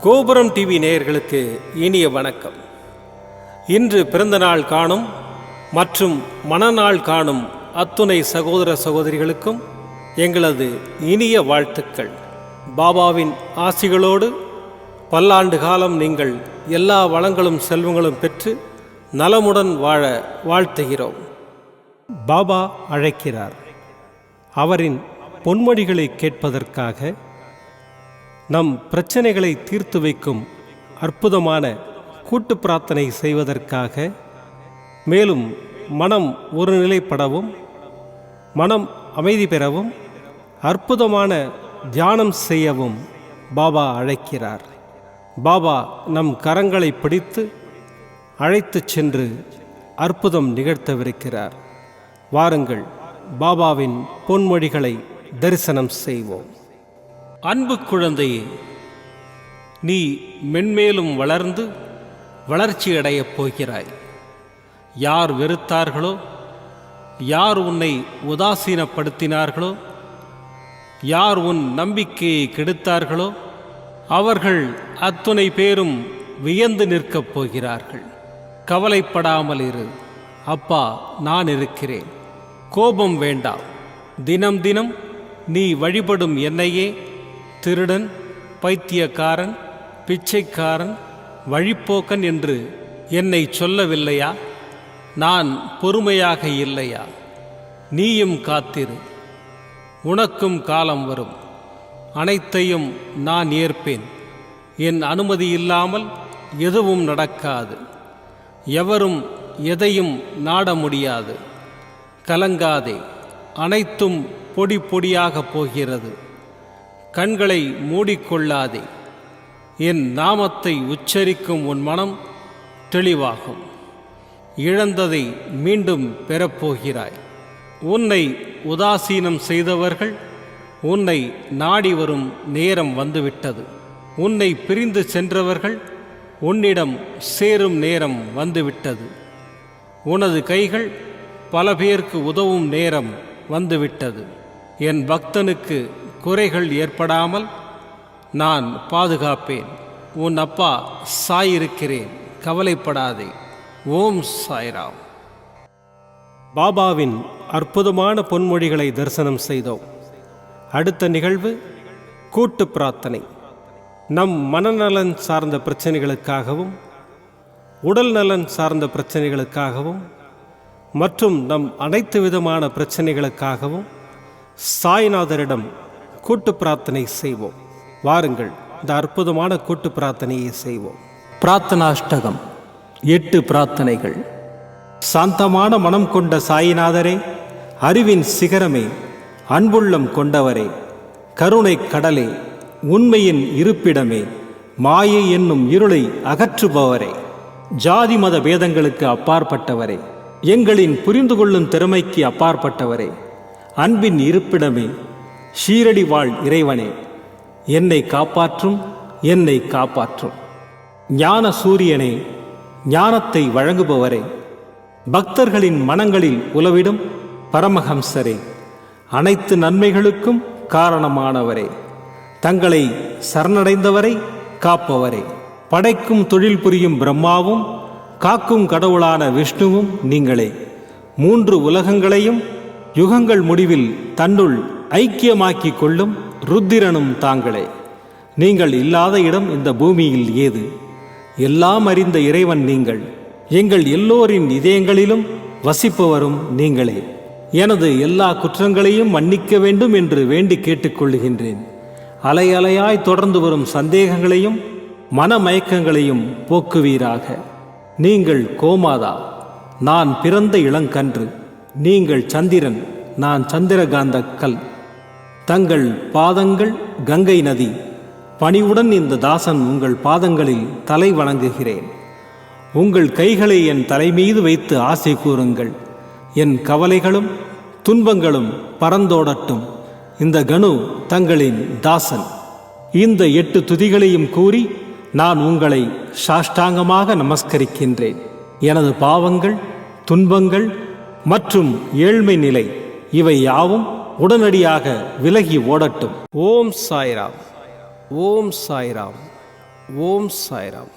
கோபுரம் டிவி நேயர்களுக்கு இனிய வணக்கம். இன்று பிறந்தநாள் காணும் மற்றும் மணநாள் காணும் அத்துணை சகோதர சகோதரிகளுக்கும் எங்களது இனிய வாழ்த்துக்கள். பாபாவின் ஆசிகளோடு பல்லாண்டு காலம் நீங்கள் எல்லா வளங்களும் செல்வங்களும் பெற்று நலமுடன் வாழ வாழ்த்துகிறோம். பாபா அழைக்கிறார். அவரின் பொன்மொழிகளை கேட்பதற்காக, நம் பிரச்சனைகளை தீர்த்து வைக்கும் அற்புதமான கூட்டு பிரார்த்தனை செய்வதற்காக, மேலும் மனம் ஒருநிலைப்படவும் மனம் அமைதி பெறவும் அற்புதமான தியானம் செய்யவும் பாபா அழைக்கிறார். பாபா நம் கரங்களை பிடித்து அழைத்து சென்று அற்புதம் நிகழ்த்தவிருக்கிறார். வாருங்கள், பாபாவின் பொன்மொழிகளை தரிசனம் செய்வோம். அன்பு குழந்தையே, நீ மென்மேலும் வளர்ந்து வளர்ச்சியடையப் போகிறாய். யார் வெறுத்தார்களோ, யார் உன்னை உதாசீனப்படுத்தினார்களோ, யார் உன் நம்பிக்கையை கெடுத்தார்களோ, அவர்கள் அத்துணை பேரும் வியந்து நிற்கப் போகிறார்கள். கவலைப்படாமல் இரு, அப்பா நான் இருக்கிறேன். கோபம் வேண்டாம். தினம் தினம் நீ வழிபடும் என்னையே திருடன், பைத்தியக்காரன், பிச்சைக்காரன், வழிப்போக்கன் என்று என்னை சொல்லவில்லையா? நான் பொறுமையாக இல்லையா? நீயும் காத்திரு, உனக்கும் காலம் வரும். அனைத்தையும் நான் ஏற்பேன். என் அனுமதி இல்லாமல் எதுவும் நடக்காது. எவரும் எதையும் நாட முடியாது. கலங்காதே, அனைத்தும் பொடி பொடியாக போகிறது. கண்களை மூடிக்கொள்ளாதே. என் நாமத்தை உச்சரிக்கும் உன் மனம் தெளிவாகும். இழந்ததை மீண்டும் பெறப்போகிறாய். உன்னை உதாசீனம் செய்தவர்கள் உன்னை நாடி வரும் நேரம் வந்துவிட்டது. உன்னை பிரிந்து சென்றவர்கள் உன்னிடம் சேரும் நேரம் வந்துவிட்டது. உனது கைகள் பல பேருக்கு உதவும் நேரம் வந்துவிட்டது. என் பக்தனுக்கு குறைகள் ஏற்படாமல் நான் பாதுகாப்பேன். உன் அப்பா சாயிருக்கிறேன், கவலைப்படாதே. ஓம் சாய்ராம். பாபாவின் அற்புதமான பொன்மொழிகளை தரிசனம் செய்தோம். அடுத்த நிகழ்வு கூட்டு பிரார்த்தனை. நம் மனநலன் சார்ந்த பிரச்சனைகளுக்காகவும், உடல் நலன் சார்ந்த பிரச்சனைகளுக்காகவும் மற்றும் நம் அனைத்து விதமான பிரச்சனைகளுக்காகவும் சாய்நாதரிடம் கூட்டு பிரார்த்தனை செய்வோம். வாருங்கள், இந்த அற்புதமான கூட்டு பிரார்த்தனையை செய்வோம். பிரார்த்தனாஷ்டகம். 8 பிரார்த்தனைகள். சாந்தமான மனம் கொண்ட சாயிநாதரே, அறிவின் சிகரமே, அன்புள்ளம் கொண்டவரே, கருணை கடலே, உண்மையின் இருப்பிடமே, மாயை என்னும் இருளை அகற்றுபவரே, ஜாதி மத பேதங்களுக்கு அப்பாற்பட்டவரே, எங்களின் புரிந்து கொள்ளும் திறமைக்கு அப்பாற்பட்டவரே, அன்பின் இருப்பிடமே, ஷீரடி வாழ் இறைவனே, என்னை காப்பாற்றும், என்னை காப்பாற்றும். ஞான சூரியனே, ஞானத்தை வழங்குபவரே, பக்தர்களின் மனங்களில் உலவிடும் பரமஹம்சரே, அனைத்து நன்மைகளுக்கும் காரணமானவரே, தங்களை சரணடைந்தவரை காப்பவரே, படைக்கும் தொழில் புரியும் பிரம்மாவும் காக்கும் கடவுளான விஷ்ணுவும் நீங்களே. 3 உலகங்களையும் யுகங்கள் முடிவில் தன்னுள் ஐக்கியமாக்கிக் கொள்ளும் ருத்திரனும் தாங்களே. நீங்கள் இல்லாத இடம் இந்த பூமியில் ஏது? எல்லாம் அறிந்த இறைவன் நீங்கள். எங்கள் எல்லோரின் இதயங்களிலும் வசிப்பவரும் நீங்களே. எனது எல்லா குற்றங்களையும் மன்னிக்க வேண்டும் என்று வேண்டி கேட்டுக்கொள்ளுகின்றேன். அலை அலையாய் தொடர்ந்து வரும் சந்தேகங்களையும் மனமயக்கங்களையும் போக்குவீராக. நீங்கள் கோமாதா, நான் பிறந்த இளங்கன்று. நீங்கள் சந்திரன், நான் சந்திரகாந்த கல். தங்கள் பாதங்கள் கங்கை நதி. பணிவுடன் இந்த தாசன் உங்கள் பாதங்களில் தலை வணங்குகிறேன். உங்கள் கைகளை என் தலைமீது வைத்து ஆசை கூறுங்கள். என் கவலைகளும் துன்பங்களும் பறந்தோடட்டும். இந்த கணு தங்களின் தாசன். இந்த 8 துதிகளையும் கூறி நான் உங்களை சாஷ்டாங்கமாக நமஸ்கரிக்கின்றேன். எனது பாவங்கள், துன்பங்கள் மற்றும் ஏழ்மை நிலை இவை யாவும் உடனடியாக விலகி ஓடட்டும். ஓம் சாய்ராம். ஓம் சாய்ராம். ஓம் சாய்ராம்.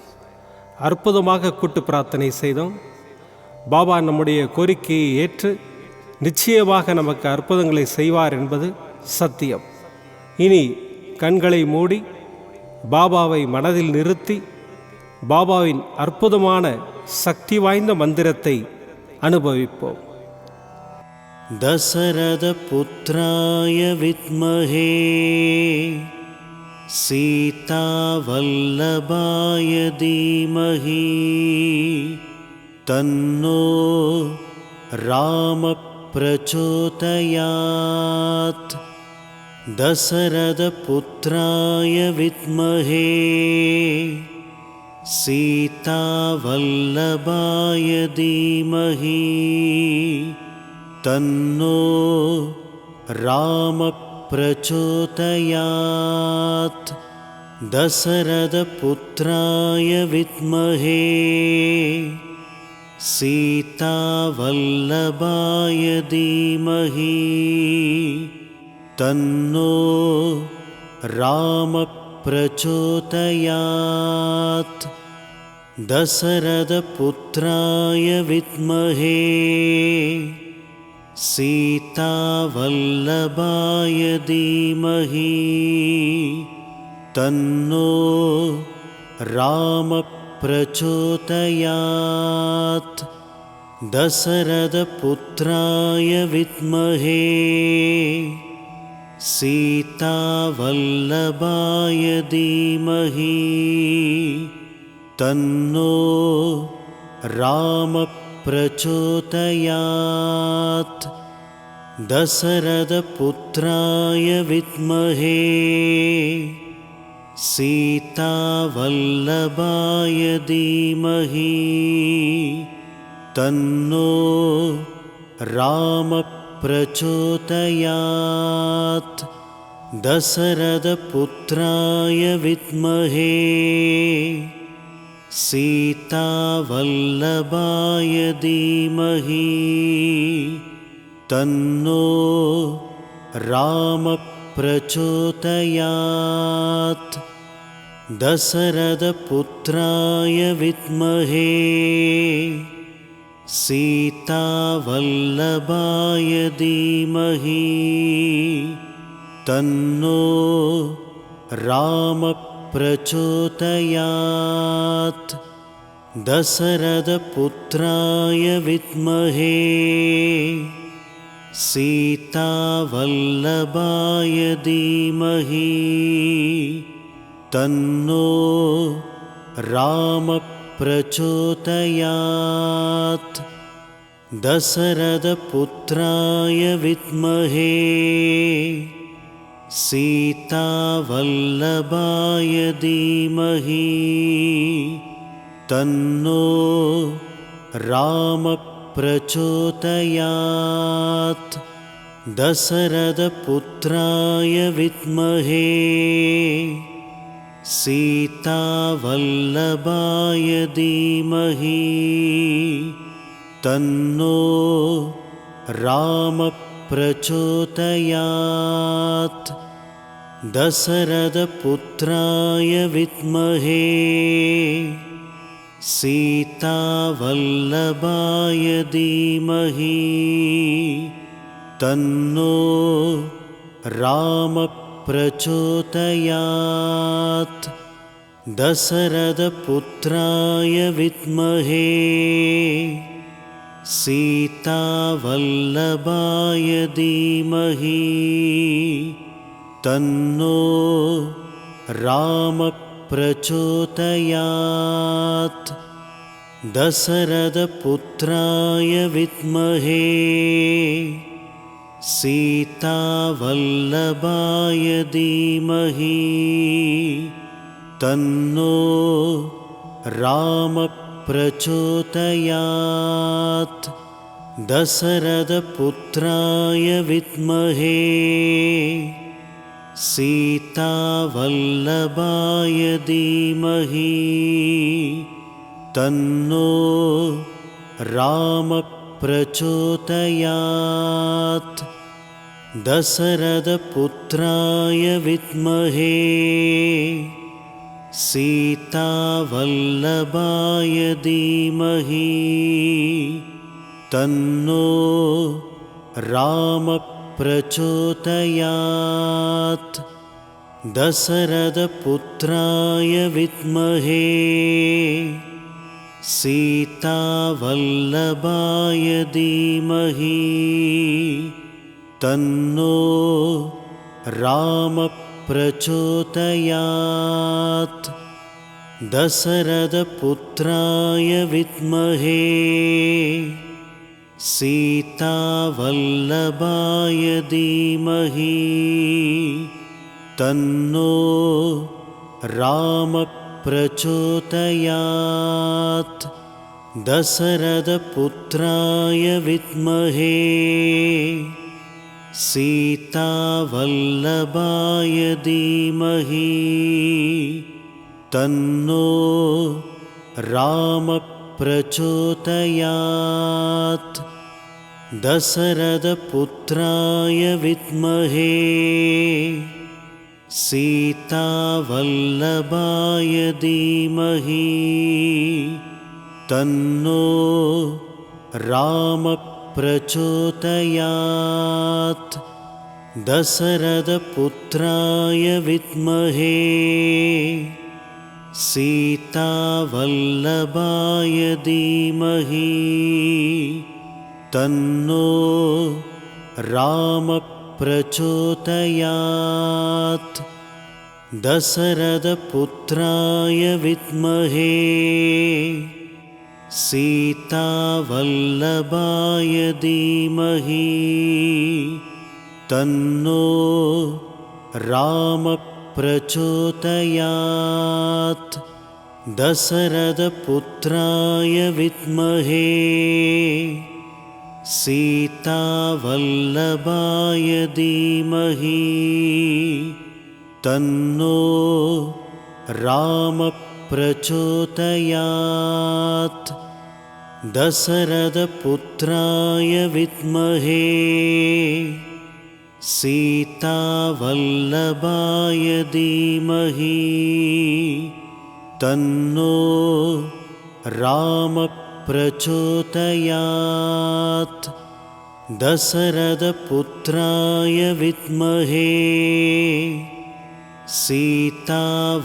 அற்புதமாக கூட்டு பிரார்த்தனை செய்தோம். பாபா நம்முடைய கோரிக்கையை ஏற்று நிச்சயமாக நமக்கு அற்புதங்களை செய்வார் என்பது சத்தியம். இனி கண்களை மூடி பாபாவை மனதில் நிறுத்தி பாபாவின் அற்புதமான சக்தி வாய்ந்த மந்திரத்தை அனுபவிப்போம். தசரத புத்ராய வித்மஹே சீதா வல்லபாய தீமஹி தன்னோ ராம பிரச்சோதயாத். தசரத புத்ராய வித்மஹே சீதா வல்லபாய தீமஹி தன்னோ ராம பிரச்சோதயாத். தசரத புத்ராய வித்மஹே சீதா வல்லபாய தீமஹி தன்னோ ராம பிரச்சோதயாத். தசரத புத்ராய வித்மஹே சீதா வல்லபாய தீமஹி தன்னோ ராம பிரச்சோதயாத். தசரத புத்ராய வித்மஹே சீதா வல்லபாய தீமஹி தன்னோ ராம பிரச்சோதயாத். தசரத புத்ராய வித்மஹே சீதா வல்லபாய தீமஹி தன்னோ ராம பிரச்சோதயாத். தசரத புத்ராய வித்மஹே சீதா வல்லபாய தீமஹி தன்னோ ராம பிரச்சோதயாத். தசரத புத்ராய வித்மஹே சீதா வல்லபாய தீமஹி தன்னோ ராம பிரச்சோதயாத். தசரத புத்ராய வித்மஹே சீதா வல்லபாய தீமஹி தன்னோ ராம பிரச்சோதயாத். தசரத புத்ராய வித்மஹே சீதா வல்லபாய தீமஹி தன்னோ ராம பிரச்சோதயாத். தசரத புத்ராய வித்மஹே சீதா வல்லபாய தீமஹி தன்னோ ராம பிரச்சோதயாத். தசரத புத்ராய வித்மஹே சீதா வல்லபாய தீமஹி தன்னோ ராம பிரச்சோதயாத். தசரத புத்ராய வித்மஹே சீதா வல்லபாய தீமஹி தன்னோ ராம பிரச்சோதயாத். தசரத புத்ராய வித்மஹே சீதா வல்லபாய தீமஹி தன்னோ ராம பிரச்சோதயாத். தசரத புத்ராய வித்மஹே சீதா வல்லபாய தீமஹி தன்னோ ராம பிரச்சோதயாத். தசரத புத்ராய வித்மஹே सीतावल्लभाय धीमहि तन्नो रामः प्रचोदयात्। दशरथपुत्राय विद्महे सीतावल्लभाय धीमहि तन्नो रामः प्रचोदयात्। दशरथपुत्राय विद्महे सीतावल्लभाय धीमहि तन्नो रामः प्रचोदयात्। दशरथपुत्राय विद्महे सीतावल्लभाय धीमहि तन्नो रामः प्रचोदयात्। दशरथपुत्राय विद्महे सीतावल्लभाय धीमहि तन्नो रामः प्रचोदयात्। दशरथपुत्राय विद्महे सीतावल्लभाय धीमहि तन्नो रामः प्रचोदयात्। दशरथपुत्राय विद्महे सीतावल्लभाय धीमहि तन्नो रामः प्रचोदयात्। दशरथपुत्राय विद्महे सीतावल्लभाय धीमहि तन्नो रामः प्रचोदयात्। दशरथपुत्राय विद्महे सीतावल्लभाय धीमहि तन्नो रामः प्रचोदयात्। दशरथपुत्राय विद्महे सीतावल्लभाय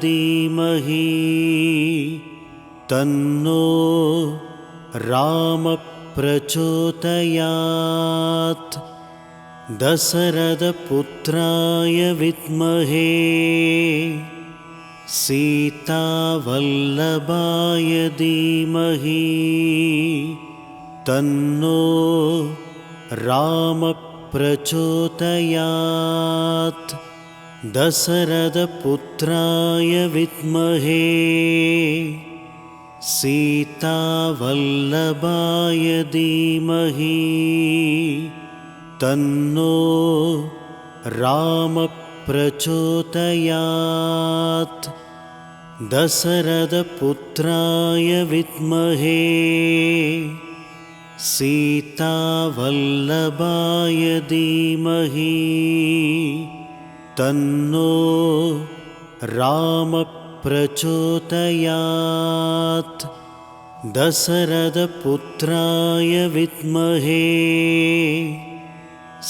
धीमहि तन्नो रामः प्रचोदयात्। दशरथपुत्राय विद्महे सीतावल्लभाय धीमहि तन्नो रामः प्रचोदयात्। दशरथपुत्राय विद्महे सीतावल्लभाय धीमहि तन्नो रामः प्रचोदयात्। दशरथपुत्राय विद्महे सीतावल्लभाय धीमहि तन्नो रामः प्रचोदयात्। दशरथपुत्राय विद्महे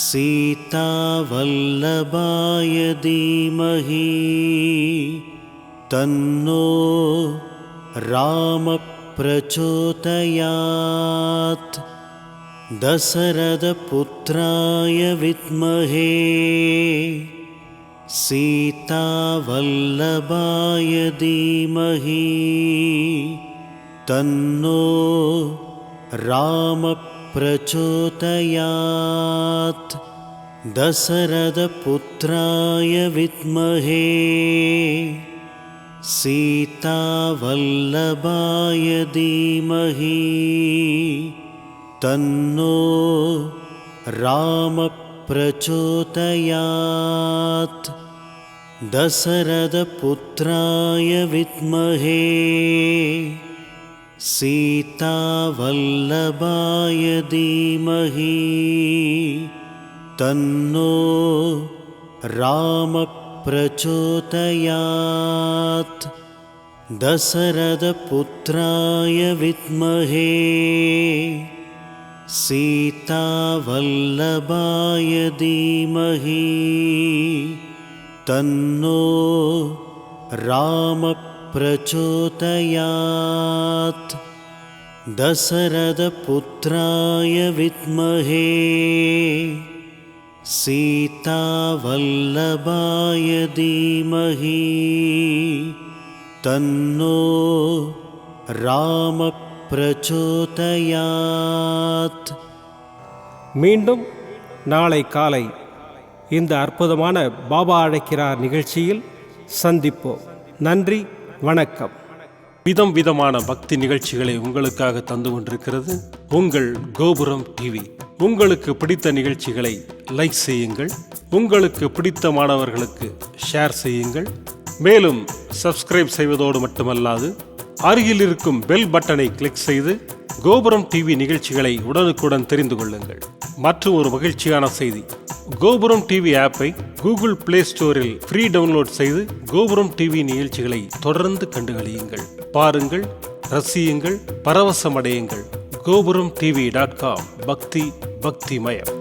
सीतावल्लभाय धीमहि तन्नो रामः प्रचोदयात्। दशरथपुत्राय विद्महे सीतावल्लभाय धीमहि तन्नो रामः प्रचोदयात्। दशरथपुत्राय विद्महे सीतावल्लभाय धीमहि तन्नो रामः प्रचोदयात्। दशरथपुत्राय विद्महे सीतावल्लभाय धीमहि तन्नो रामः प्रचोदयात् दशरथपुत्राय विद्महे सीतावल्लभाय धीमहि तन्नो राम प्रचोदयात् दशरथपुत्राय विद्महे सीतावल्लभाय धीमहि तन्नो राम प्रचोदयात्. மீண்டும் நாளை காலை இந்த அற்புதமான பாபா அழைக்கிறார் நிகழ்ச்சியில் சந்திப்போம். நன்றி, வணக்கம். விதம் விதமான பக்தி நிகழ்ச்சிகளை உங்களுக்காக தந்து கொண்டிருக்கிறது உங்கள் கோபுரம் டிவி. உங்களுக்கு பிடித்த நிகழ்ச்சிகளை லைக் செய்யுங்கள், உங்களுக்கு பிடித்த மாணவர்களுக்கு ஷேர் செய்யுங்கள். மேலும் சப்ஸ்கிரைப் செய்வதோடு மட்டுமல்லாது அருகில் இருக்கும் பெல் பட்டனை கிளிக் செய்து கோபுரம் டிவி நிகழ்ச்சிகளை உடனுக்குடன் தெரிந்து கொள்ளுங்கள். மற்றும் ஒரு மகிழ்ச்சியான செய்தி, கோபுரம் டிவி ஆப்பை கூகுள் பிளே ஸ்டோரில் ஃப்ரீ டவுன்லோட் செய்து கோபுரம் டிவி நிகழ்ச்சிகளை தொடர்ந்து கண்டுகளியுங்கள். பாருங்கள், ரசியுங்கள், பரவசமடையுங்கள். gopuramtv.com. பக்தி பக்திமயம்.